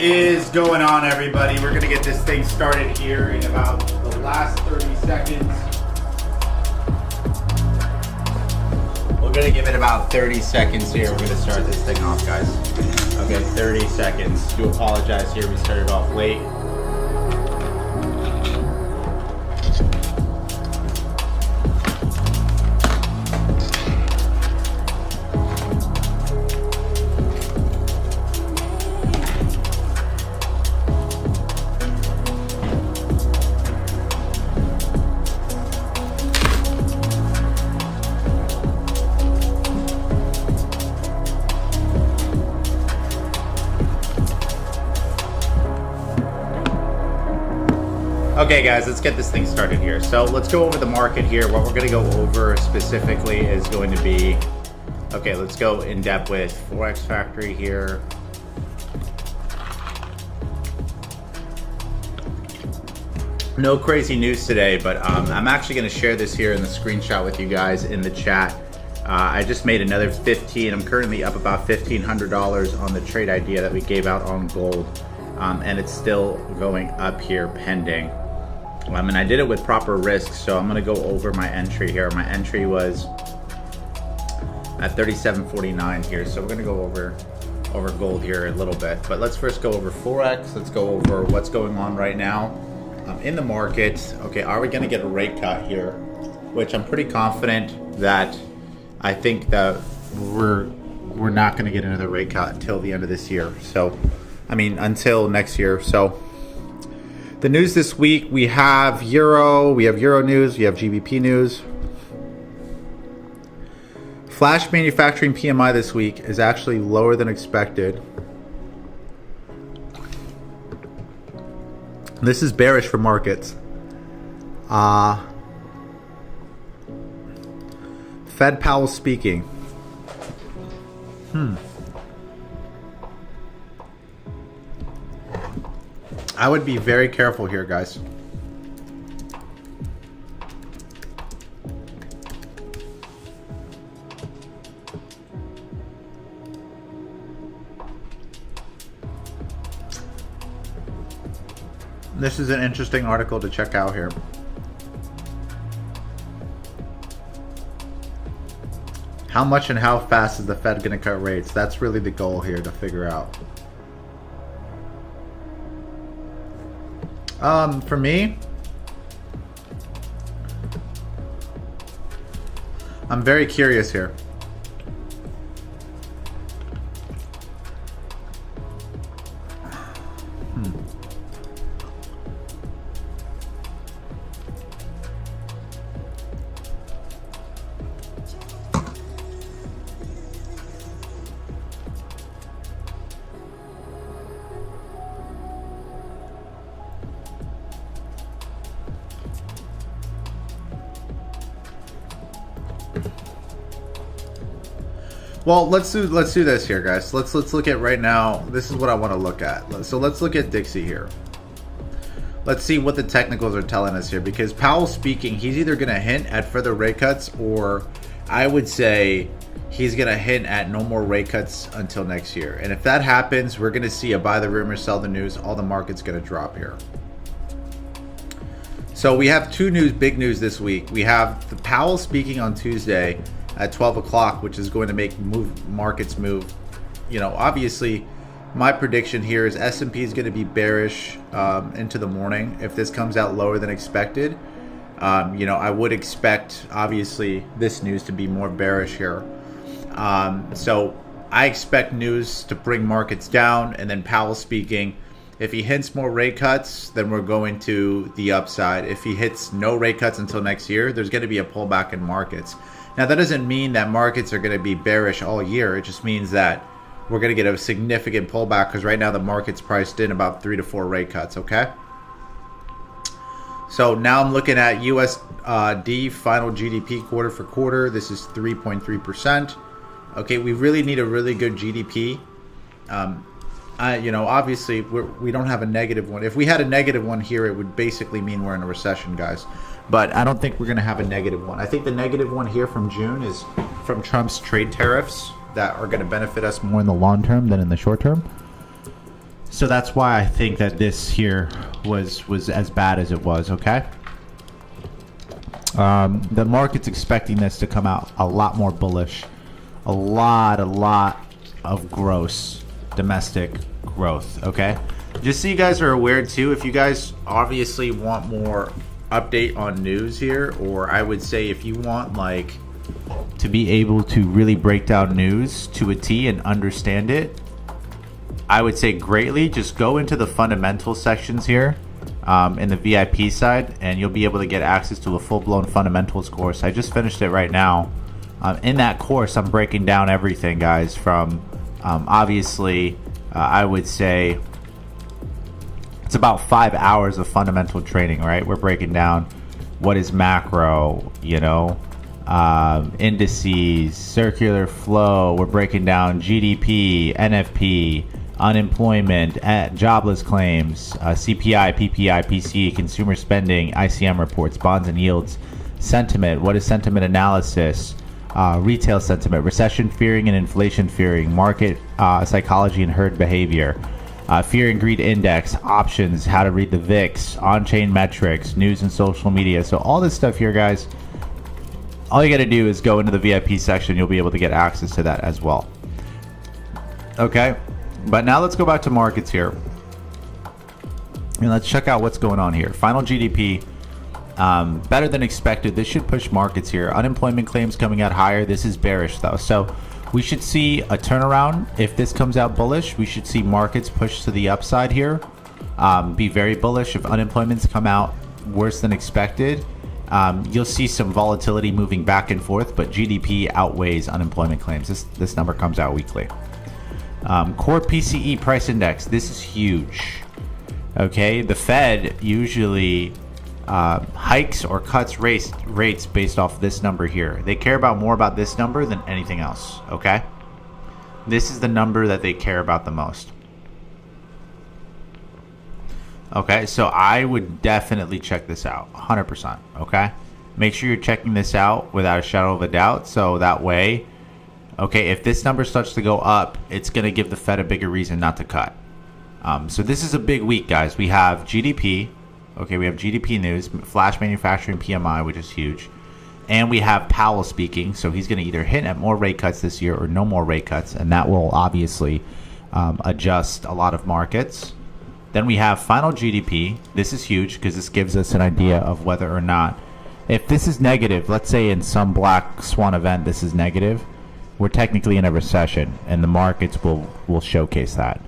is going on, everybody? We're gonna get this thing started here in about the last 30 seconds. We're gonna give it about 30 seconds here. We're gonna start this thing off, guys. Okay, 30 seconds. Do apologize here, we started off late. Okay guys, let's get this thing started here. So let's go over the market here. What we're gonna go over specifically is going to be, okay, let's go in depth with Forex Factory here. No crazy news today, but I'm actually gonna share this here in the screenshot with you guys in the chat. I just made another 15. I'm currently up about $1,500 on the trade idea that we gave out on gold. And it's still going up here pending. And I did it with proper risk, so I'm gonna go over my entry here. My entry was at 37.49 here, so we're gonna go over gold here a little bit. But let's first go over Forex. Let's go over what's going on right now in the market. Okay, are we gonna get a rate cut here? Which I'm pretty confident that I think that we're not gonna get another rate cut until the end of this year. So, I mean, until next year. So the news this week, we have Euro news, we have GBP news. Flash manufacturing PMI this week is actually lower than expected. This is bearish for markets. Fed Powell speaking. I would be very careful here, guys. This is an interesting article to check out here. How much and how fast is the Fed going to cut rates? That's really the goal here to figure out. For me, I'm very curious here. Well, let's do this here, guys. Let's look at right now. This is what I want to look at. So let's look at Dixie here. Let's see what the technicals are telling us here, because Powell speaking, he's either going to hint at further rate cuts, or I would say he's going to hint at no more rate cuts until next year. And if that happens, we're going to see a buy the rumor, sell the news. All the market's going to drop here. So we have big news this week. We have the Powell speaking on Tuesday at 12 o'clock, which is going to make markets move. You know, obviously, my prediction here is S&P is going to be bearish into the morning if this comes out lower than expected. You know, I would expect, obviously, this news to be more bearish here. So I expect news to bring markets down, and then Powell speaking. If he hints more rate cuts, then we're going to the upside. If he hits no rate cuts until next year, there's going to be a pullback in markets. Now, that doesn't mean that markets are going to be bearish all year. It just means that we're going to get a significant pullback, because right now the market's priced in about 3 to 4 rate cuts, okay? So now I'm looking at USD final GDP quarter for quarter. This is 3.3%. Okay, we really need a really good GDP. You know, obviously we don't have a negative one. If we had a negative one here, it would basically mean we're in a recession, guys. But I don't think we're going to have a negative one. I think the negative one here from June is from Trump's trade tariffs that are going to benefit us more in the long term than in the short term. So that's why I think that this here was as bad as it was, okay? The market's expecting this to come out a lot more bullish. A lot of gross domestic growth, okay? Just so you guys are aware too, if you guys obviously want more update on news here, or I would say if you want like to be able to really break down news to a T and understand it, I would say greatly just go into the fundamental sections here in the VIP side, and you'll be able to get access to a full-blown fundamentals course. I just finished it right now. In that course, I'm breaking down everything, guys, from obviously I would say it's about 5 hours of fundamental trading, right? We're breaking down what is macro, you know, indices, circular flow. We're breaking down GDP, NFP, unemployment, jobless claims, CPI, PPI, PCE, consumer spending, ICM reports, bonds and yields, sentiment. What is sentiment analysis? Retail sentiment, recession fearing and inflation fearing, market psychology and herd behavior, fear and greed index, options, how to read the VIX, on-chain metrics, news and social media. So all this stuff here, guys, all you got to do is go into the VIP section. You'll be able to get access to that as well. Okay, but now let's go back to markets here. And let's check out what's going on here. Final GDP. Better than expected. This should push markets here. Unemployment claims coming out higher. This is bearish though, so we should see a turnaround. If this comes out bullish, we should see markets push to the upside here, be very bullish. If unemployment's come out worse than expected, you'll see some volatility moving back and forth, but GDP outweighs unemployment claims. This number comes out weekly. Core PCE price index, this is huge. Okay, the Fed usually hikes or cuts rates based off this number here. They care about more about this number than anything else, okay? This is the number that they care about the most. Okay, so I would definitely check this out, 100%, okay? Make sure you're checking this out without a shadow of a doubt, so that way, okay, if this number starts to go up, it's going to give the Fed a bigger reason not to cut. So this is a big week, guys. We have GDP. Okay, we have GDP news, flash manufacturing PMI, which is huge. And we have Powell speaking, so he's going to either hint at more rate cuts this year or no more rate cuts, and that will obviously adjust a lot of markets. Then we have final GDP. This is huge because this gives us an idea of whether or not, if this is negative, let's say in some black swan event this is negative, we're technically in a recession, and the markets will showcase that.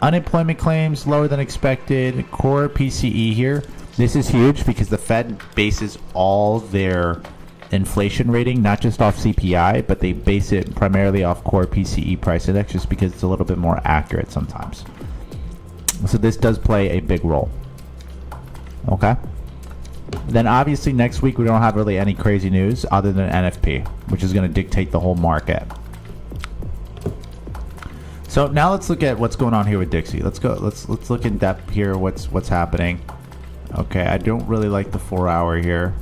Unemployment claims lower than expected. Core PCE here. This is huge because the Fed bases all their inflation rating not just off CPI, but they base it primarily off core PCE price index just because it's a little bit more accurate sometimes. So this does play a big role. Okay. Then obviously next week we don't have really any crazy news other than NFP, which is going to dictate the whole market. So now let's look at what's going on here with Dixie. Let's look in depth here. What's happening? Okay, I don't really like the 4 hour here.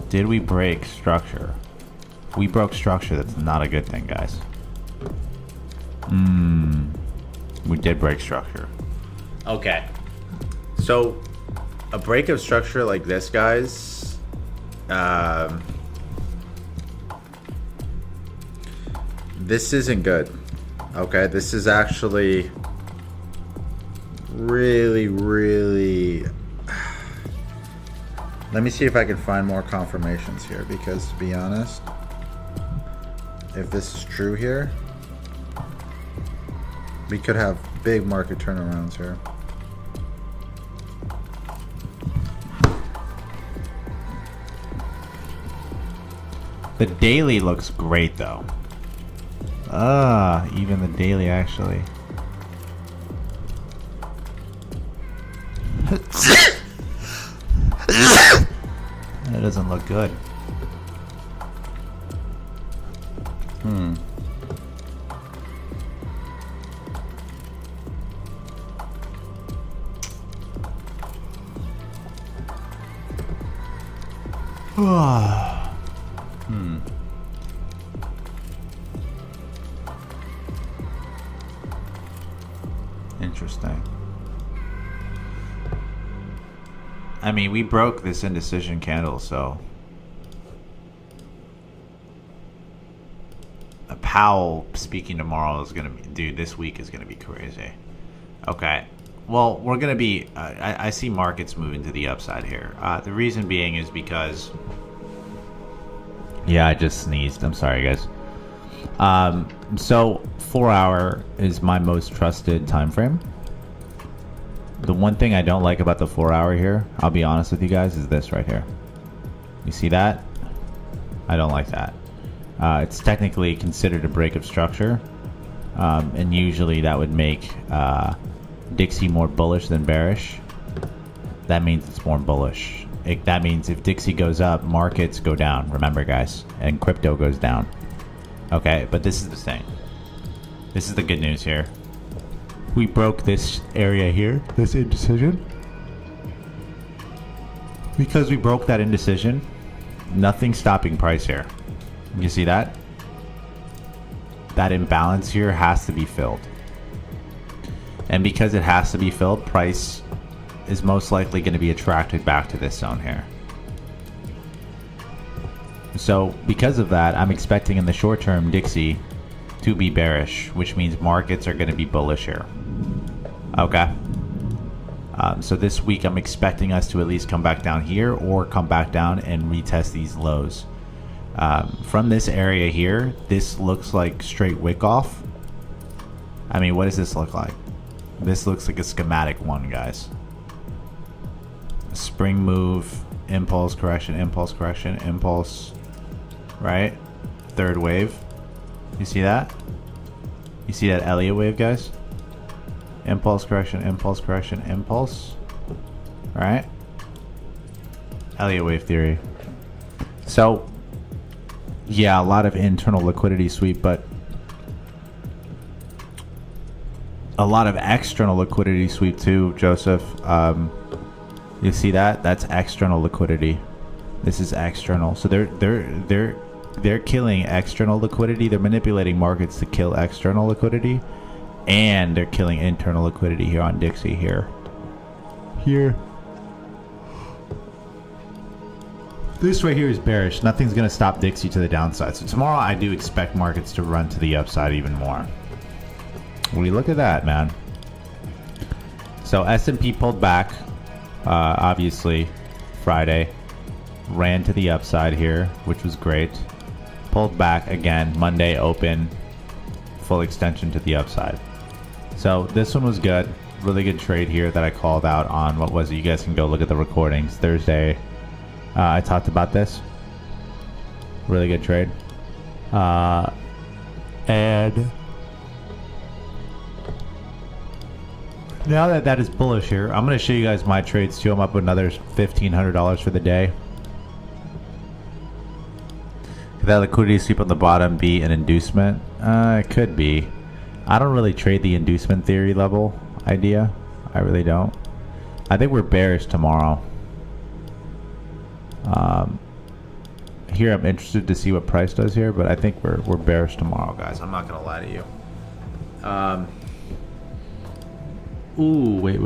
Did we break structure? If we broke structure, that's not a good thing, guys. We did break structure. Okay. So a break of structure like this, guys, this isn't good. Okay, this is actually really let me see if I can find more confirmations here, because to be honest, if this is true here, we could have big market turnarounds here. The daily looks great though. Even the daily actually. That doesn't look good. I mean, we broke this indecision candle, so Powell speaking tomorrow is gonna be, dude, this week is gonna be crazy. Okay, well, we're gonna be, I see markets moving to the upside here. The reason being is because, yeah, I just sneezed. I'm sorry, guys. So 4 hour is my most trusted time frame. The one thing I don't like about the 4 hour here, I'll be honest with you guys, is this right here. You see that? I don't like that. It's technically considered a break of structure, and usually that would make Dixie more bullish than bearish. That means it's more bullish. That means if Dixie goes up, markets go down, remember guys, and crypto goes down. Okay, but this is the thing. This is the good news here. We broke this area here, this indecision. Because we broke that indecision, nothing's stopping price here. You see that? That imbalance here has to be filled. And because it has to be filled, price is most likely going to be attracted back to this zone here. So because of that, I'm expecting in the short term Dixie to be bearish, which means markets are going to be bullish here. Okay. So this week I'm expecting us to at least come back down here or come back down and retest these lows. From this area here, this looks like straight wick off. I mean, what does this look like? This looks like a schematic one, guys. Spring move, impulse correction, impulse, right? Third wave. You see that? You see that Elliott wave, guys? Impulse correction, impulse. Alright? Elliott wave theory. So, yeah, a lot of internal liquidity sweep, but a lot of external liquidity sweep too, Joseph. You see that? That's external liquidity. This is external. So they're killing external liquidity. They're manipulating markets to kill external liquidity, and they're killing internal liquidity here on Dixie here. This right here is bearish. Nothing's going to stop Dixie to the downside. So tomorrow I do expect markets to run to the upside even more. When you look at that, man. So S&P pulled back, obviously, Friday. Ran to the upside here, which was great. Pulled back again, Monday open, full extension to the upside. So this one was good. Really good trade here that I called out on, what was it? You guys can go look at the recordings. Thursday, I talked about this. Really good trade. And now that that is bullish here, I'm going to show you guys my trades too. I'm up another $1,500 for the day. Could that liquidity sweep on the bottom be an inducement? It could be. I don't really trade the inducement theory level idea. I really don't. I think we're bearish tomorrow. Here I'm interested to see what price does here, but I think we're bearish tomorrow, guys. I'm not gonna lie to you. Ooh, wait.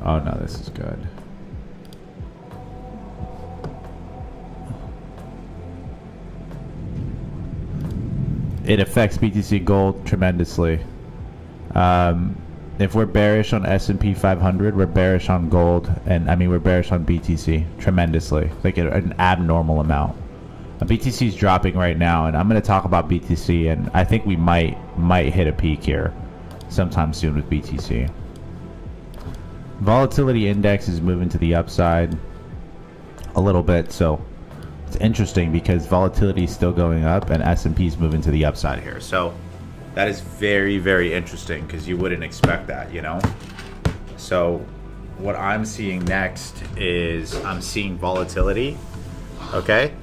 Oh no, this is good. It affects BTC Gold tremendously. If we're bearish on S&P 500, we're bearish on gold, and I mean we're bearish on BTC tremendously, like an abnormal amount. BTC is dropping right now, and I'm going to talk about BTC, and I think we might hit a peak here sometime soon with BTC. Volatility index is moving to the upside a little bit, so it's interesting because volatility is still going up and S&P is moving to the upside here. So that is very, very interesting because you wouldn't expect that, you know? So what I'm seeing next is I'm seeing volatility, okay,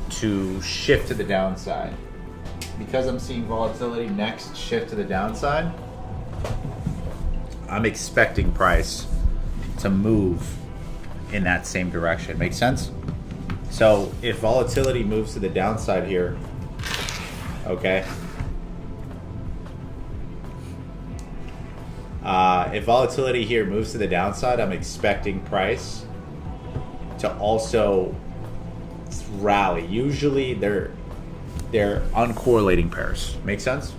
to shift to the downside. Because I'm seeing volatility next shift to the downside, I'm expecting price to move in that same direction. Make sense? So if volatility moves to the downside here, okay, if volatility here moves to the downside, I'm expecting price to also rally. Usually they're uncorrelating pairs. Make sense?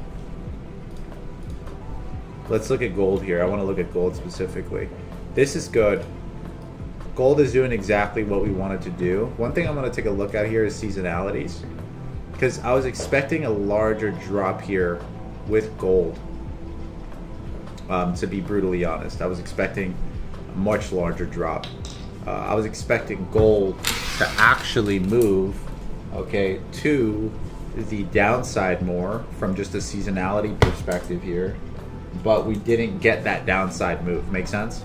Let's look at gold here. I want to look at gold specifically. This is good. Gold is doing exactly what we wanted to do. One thing I'm going to take a look at here is seasonalities, because I was expecting a larger drop here with gold. To be brutally honest, I was expecting a much larger drop. I was expecting gold to actually move, okay, to the downside more from just a seasonality perspective here, but we didn't get that downside move. Make sense?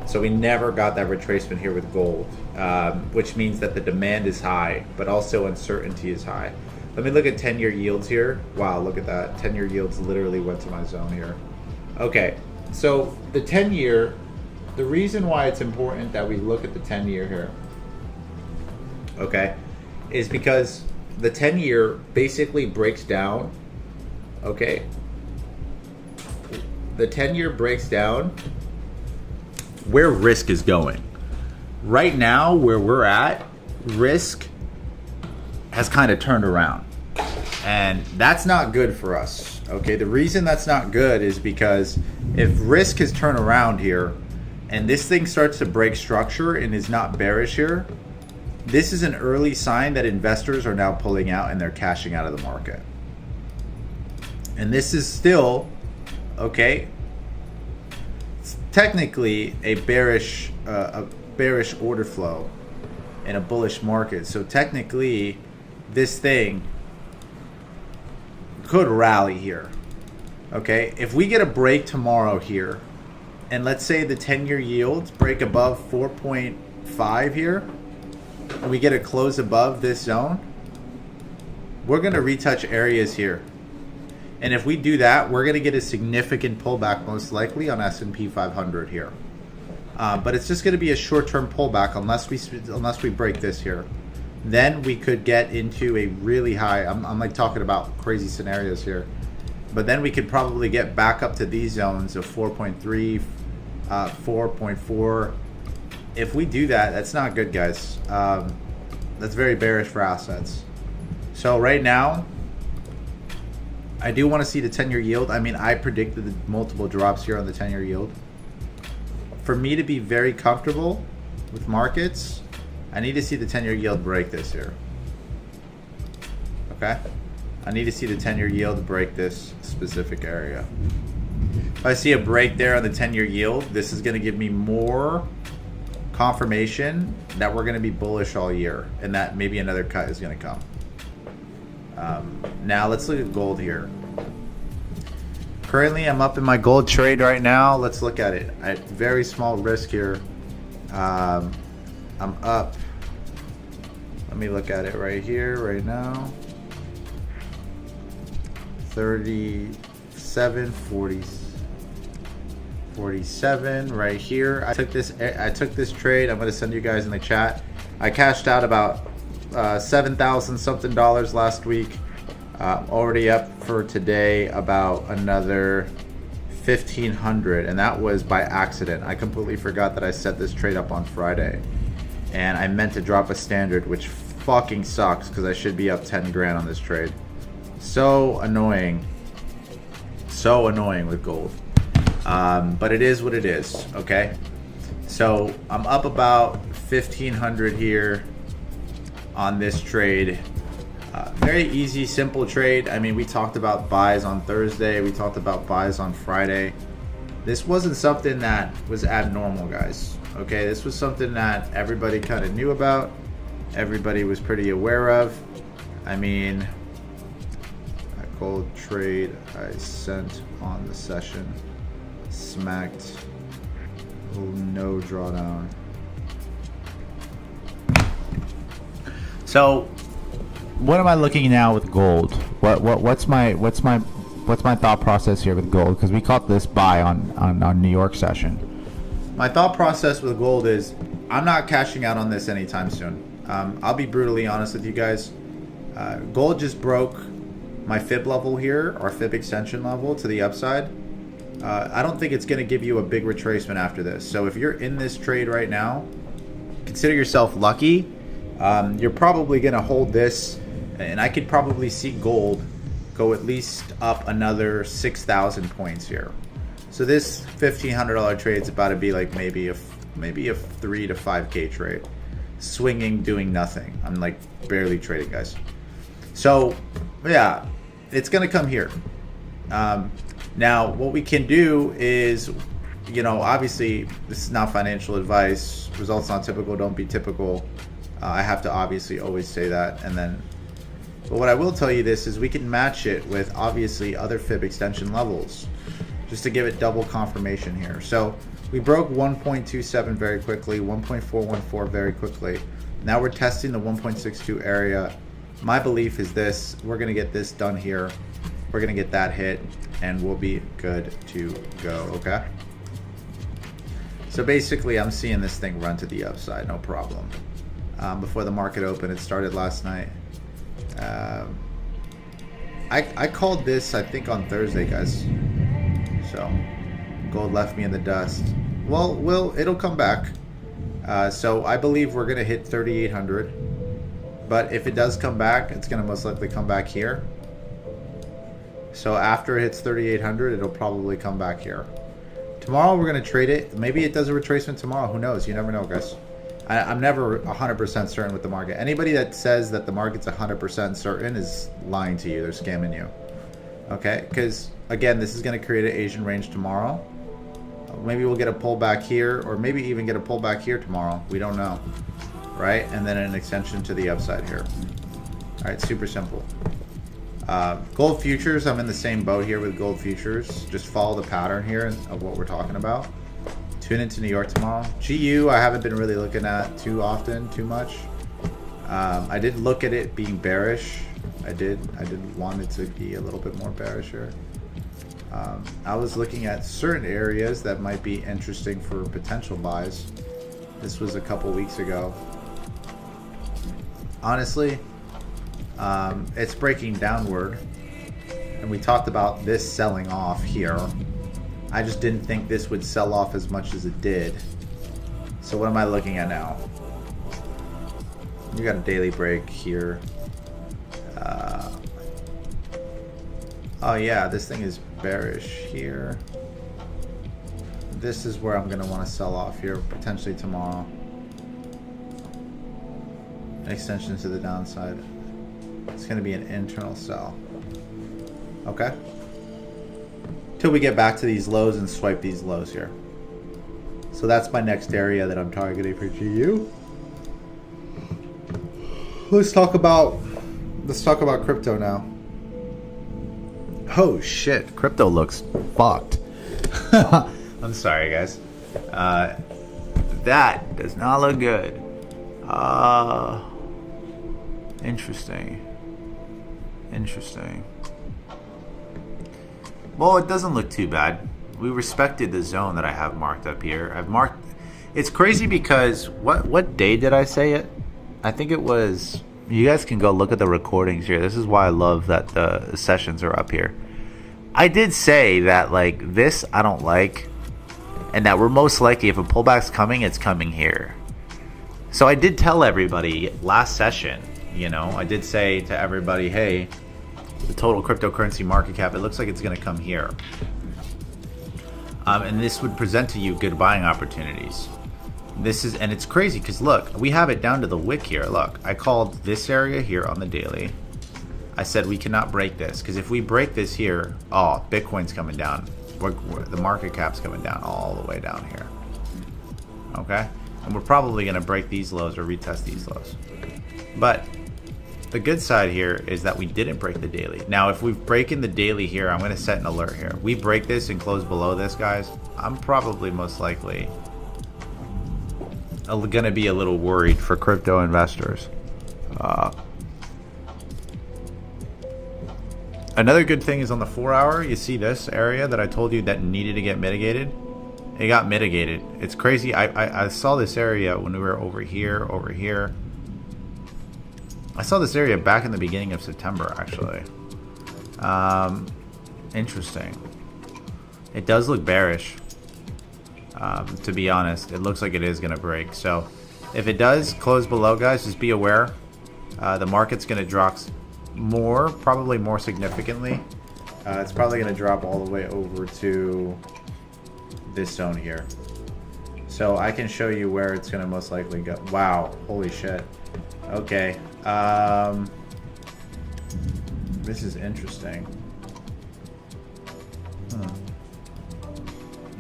So we never got that retracement here with gold, which means that the demand is high, but also uncertainty is high. Let me look at 10-year yields here. Wow, look at that. 10-year yields literally went to my zone here. Okay, so the 10-year, the reason why it's important that we look at the 10-year here, okay, is because the 10-year basically breaks down, okay? The 10-year breaks down where risk is going. Right now, where we're at, risk has kind of turned around. And that's not good for us, okay? The reason that's not good is because if risk has turned around here and this thing starts to break structure and is not bearish here, this is an early sign that investors are now pulling out and they're cashing out of the market. And this is still, okay, it's technically a bearish order flow in a bullish market. So technically, this thing could rally here, okay? If we get a break tomorrow here, and let's say the 10-year yields break above 4.5 here, and we get a close above this zone, we're going to retouch areas here. And if we do that, we're going to get a significant pullback most likely on S&P 500 here. But it's just going to be a short-term pullback unless we break this here. Then we could get into a really high, I'm like talking about crazy scenarios here, but then we could probably get back up to these zones of 4.3, 4.4. If we do that, that's not good, guys. That's very bearish for assets. So right now, I do want to see the 10-year yield. I mean, I predicted the multiple drops here on the 10-year yield. For me to be very comfortable with markets, I need to see the 10-year yield break this here. Okay? I need to see the 10-year yield break this specific area. If I see a break there on the 10-year yield, this is going to give me more confirmation that we're going to be bullish all year and that maybe another cut is going to come. Now let's look at gold here. Currently, I'm up in my gold trade right now. Let's look at it. At very small risk here. I'm up. Let me look at it right here, right now. 37, 40, 47 right here. I took this trade. I'm going to send you guys in the chat. I cashed out about $7,000 something last week. Already up for today about another 1,500, and that was by accident. I completely forgot that I set this trade up on Friday, and I meant to drop a standard, which fucking sucks because I should be up 10 grand on this trade. So annoying. So annoying with gold. But it is what it is, okay? So I'm up about 1,500 here on this trade. Very easy, simple trade. I mean, we talked about buys on Thursday. We talked about buys on Friday. This wasn't something that was abnormal, guys. Okay, this was something that everybody kind of knew about. Everybody was pretty aware of. I mean, a gold trade I sent on the session. Smacked. Oh, no drawdown. So what am I looking now with gold? What's my thought process here with gold? Because we caught this buy on New York session. My thought process with gold is I'm not cashing out on this anytime soon. I'll be brutally honest with you guys. Gold just broke my fib level here, or fib extension level to the upside. I don't think it's going to give you a big retracement after this. So if you're in this trade right now, consider yourself lucky. You're probably going to hold this, and I could probably see gold go at least up another 6,000 points here. So this $1,500 trade is about to be like maybe a 3 to 5K trade, swinging, doing nothing. I'm like barely trading, guys. So yeah, it's gonna come here. Now what we can do is, you know, obviously this is not financial advice. Results not typical, don't be typical. I have to obviously always say that. And then, but what I will tell you this is we can match it with obviously other fib extension levels, just to give it double confirmation here. So we broke 1.27 very quickly, 1.414 very quickly. Now we're testing the 1.62 area. My belief is this: we're gonna get this done here. We're gonna get that hit, and we'll be good to go. Okay. So basically, I'm seeing this thing run to the upside, no problem. Before the market opened, it started last night. I called this, I think, on Thursday, guys. So gold left me in the dust. Well, it'll come back. So I believe we're gonna hit 3,800. But if it does come back, it's gonna most likely come back here. So after it hits 3,800, it'll probably come back here. Tomorrow we're gonna trade it. Maybe it does a retracement tomorrow. Who knows? You never know, guys. I'm never 100% certain with the market. Anybody that says that the market's 100% certain is lying to you. They're scamming you. Okay? Because again, this is gonna create an Asian range tomorrow. Maybe we'll get a pullback here, or maybe even get a pullback here tomorrow. We don't know, right? And then an extension to the upside here. All right, super simple. Gold futures, I'm in the same boat here with gold futures. Just follow the pattern here of what we're talking about. Tune into New York tomorrow. GU, I haven't been really looking at too often, too much. I did look at it being bearish. I did want it to be a little bit more bearish here. I was looking at certain areas that might be interesting for potential buys. This was a couple weeks ago. Honestly, it's breaking downward, and we talked about this selling off here. I just didn't think this would sell off as much as it did. So what am I looking at now? You got a daily break here. Oh yeah, this thing is bearish here. This is where I'm gonna want to sell off here, potentially tomorrow. An extension to the downside. It's gonna be an internal sell. Okay. Till we get back to these lows and swipe these lows here. So that's my next area that I'm targeting for GU. Let's talk about crypto now. Oh shit, crypto looks fucked. I'm sorry, guys. That does not look good. Interesting. Well, it doesn't look too bad. We respected the zone that I have marked up here. I've marked. It's crazy because what day did I say it? I think it was. You guys can go look at the recordings here. This is why I love that the sessions are up here. I did say that like this I don't like, and that we're most likely, if a pullback's coming, it's coming here. So I did tell everybody last session, you know, I did say to everybody, hey, the total cryptocurrency market cap, it looks like it's going to come here. And this would present to you good buying opportunities. And it's crazy because look, we have it down to the wick here. Look, I called this area here on the daily. I said we cannot break this, because if we break this here, oh, Bitcoin's coming down. The market cap's coming down all the way down here. Okay? And we're probably going to break these lows or retest these lows. But the good side here is that we didn't break the daily. Now, if we've broken the daily here, I'm going to set an alert here. We break this and close below this, guys, I'm probably most likely going to be a little worried for crypto investors. Another good thing is on the 4 hour, you see this area that I told you that needed to get mitigated? It got mitigated. It's crazy. I saw this area when we were over here. I saw this area back in the beginning of September, actually. Interesting. It does look bearish. To be honest, it looks like it is going to break. So if it does close below, guys, just be aware. The market's going to drop more, probably more significantly. It's probably going to drop all the way over to this zone here. So I can show you where it's going to most likely go. Wow, holy shit. Okay. This is interesting.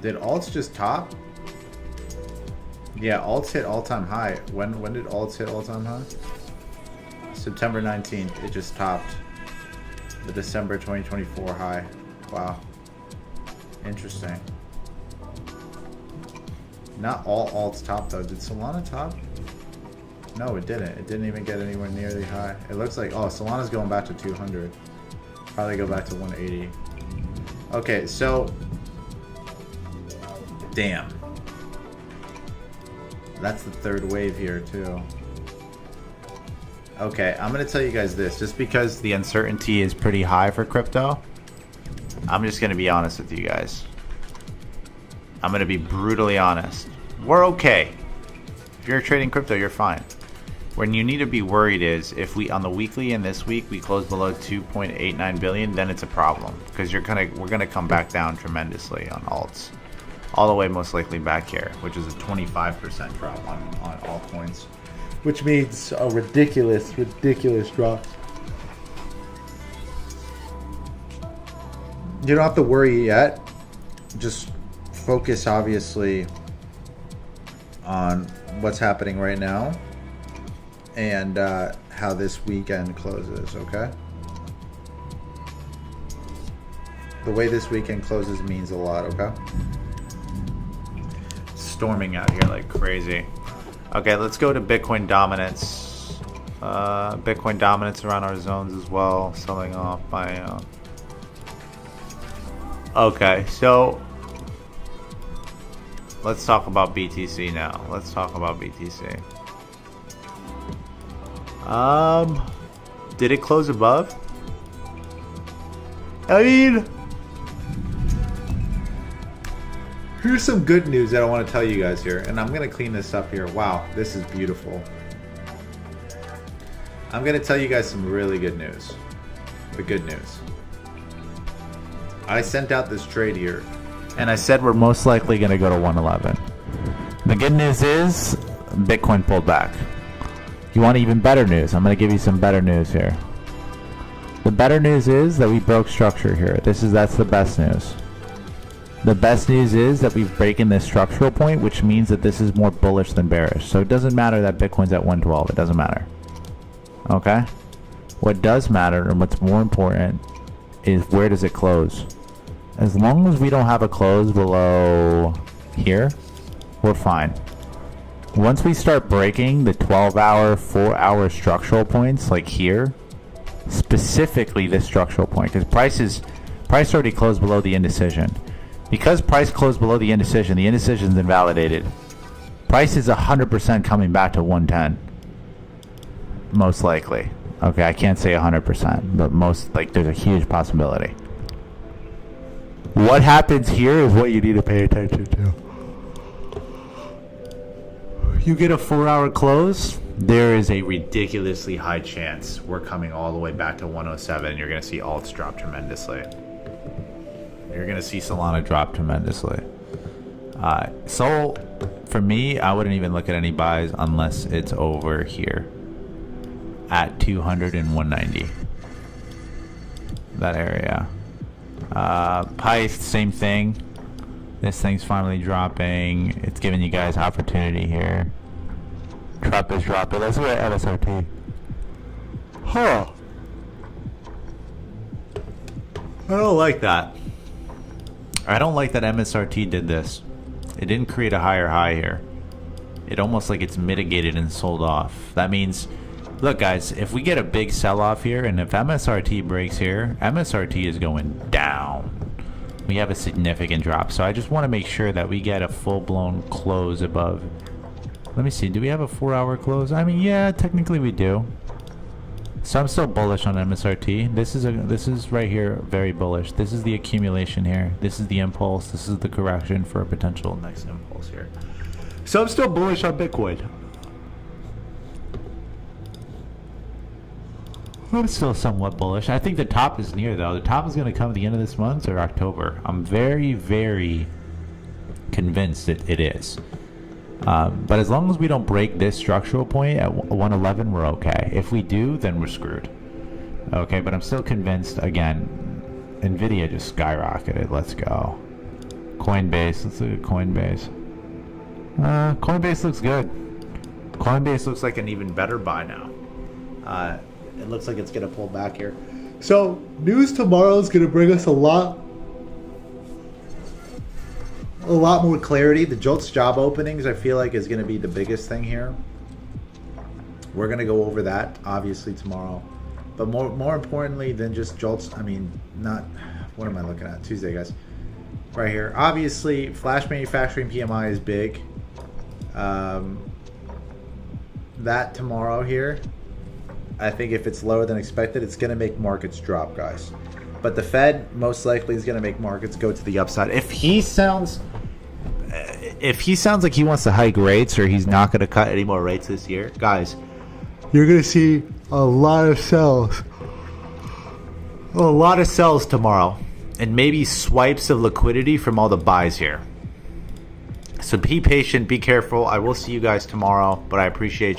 Did alts just top? Yeah, alts hit all-time high. When did alts hit all-time high? September 19th. It just topped the December 2024 high. Wow. Interesting. Not all alts top though. Did Solana top? No, it didn't. It didn't even get anywhere near the high. It looks like, oh, Solana's going back to 200. Probably go back to 180. Okay, so damn. That's the third wave here too. Okay, I'm gonna tell you guys this. Just because the uncertainty is pretty high for crypto, I'm just gonna be honest with you guys. I'm gonna be brutally honest. We're okay. If you're trading crypto, you're fine. When you need to be worried is if we on the weekly and this week we close below 2.89 billion, then it's a problem because we're gonna come back down tremendously on alts. All the way most likely back here, which is a 25% drop on altcoins, which means a ridiculous drop. You don't have to worry yet. Just focus obviously on what's happening right now and how this weekend closes, okay? The way this weekend closes means a lot, okay? Storming out here like crazy. Okay, let's go to Bitcoin dominance. Bitcoin dominance around our zones as well. Selling off by... Okay, so let's talk about BTC now. Let's talk about BTC. Did it close above? I mean, here's some good news that I want to tell you guys here, and I'm going to clean this up here. Wow, this is beautiful. I'm going to tell you guys some really good news. The good news. I sent out this trade here, and I said we're most likely going to go to 111. The good news is Bitcoin pulled back. You want even better news? I'm going to give you some better news here. The better news is that we broke structure here. That's the best news. The best news is that we've broken this structural point, which means that this is more bullish than bearish. So it doesn't matter that Bitcoin's at 112. It doesn't matter. Okay? What does matter and what's more important is where does it close? As long as we don't have a close below here, we're fine. Once we start breaking the 12-hour, 4-hour structural points like here, specifically this structural point, because price already closed below the indecision. Because price closed below the indecision is invalidated. Price is 100% coming back to 110. Most likely. Okay, I can't say 100%, but there's a huge possibility. What happens here is what you need to pay attention to. You get a 4-hour close, there is a ridiculously high chance we're coming all the way back to 107. You're going to see alts drop tremendously. You're going to see Solana drop tremendously. So for me, I wouldn't even look at any buys unless it's over here at 200 and 190. That area. Pi, same thing. This thing's finally dropping. It's giving you guys opportunity here. Trump is dropping. Let's go at MSRT. Huh. I don't like that. I don't like that MSRT did this. It didn't create a higher high here. It almost like it's mitigated and sold off. That means, look guys, if we get a big sell-off here and if MSRT breaks here, MSRT is going down. We have a significant drop. So I just want to make sure that we get a full-blown close above. Let me see. Do we have a 4-hour close? I mean, yeah, technically we do. So I'm still bullish on MSRT. This is right here very bullish. This is the accumulation here. This is the impulse. This is the correction for a potential next impulse here. So I'm still bullish on Bitcoin. I'm still somewhat bullish. I think the top is near though. The top is going to come at the end of this month or October. I'm very, very convinced that it is. But as long as we don't break this structural point at 111, we're okay. If we do, then we're screwed. Okay, but I'm still convinced. Again, Nvidia just skyrocketed. Let's go. Coinbase. Let's look at Coinbase. Coinbase looks good. Coinbase looks like an even better buy now. It looks like it's going to pull back here. So news tomorrow is going to bring us a lot more clarity. The JOLTS job openings, I feel like, is going to be the biggest thing here. We're going to go over that obviously tomorrow, but more importantly than just JOLTS, I mean, not, what am I looking at? Tuesday, guys, right here. Obviously, flash manufacturing PMI is big. That tomorrow here, I think if it's lower than expected, it's going to make markets drop, guys. But the Fed most likely is going to make markets go to the upside. If he sounds like he wants to hike rates, or he's not going to cut any more rates this year, guys, you're going to see a lot of sells. A lot of sells tomorrow, and maybe swipes of liquidity from all the buys here. So be patient, be careful. I will see you guys tomorrow, but I appreciate you.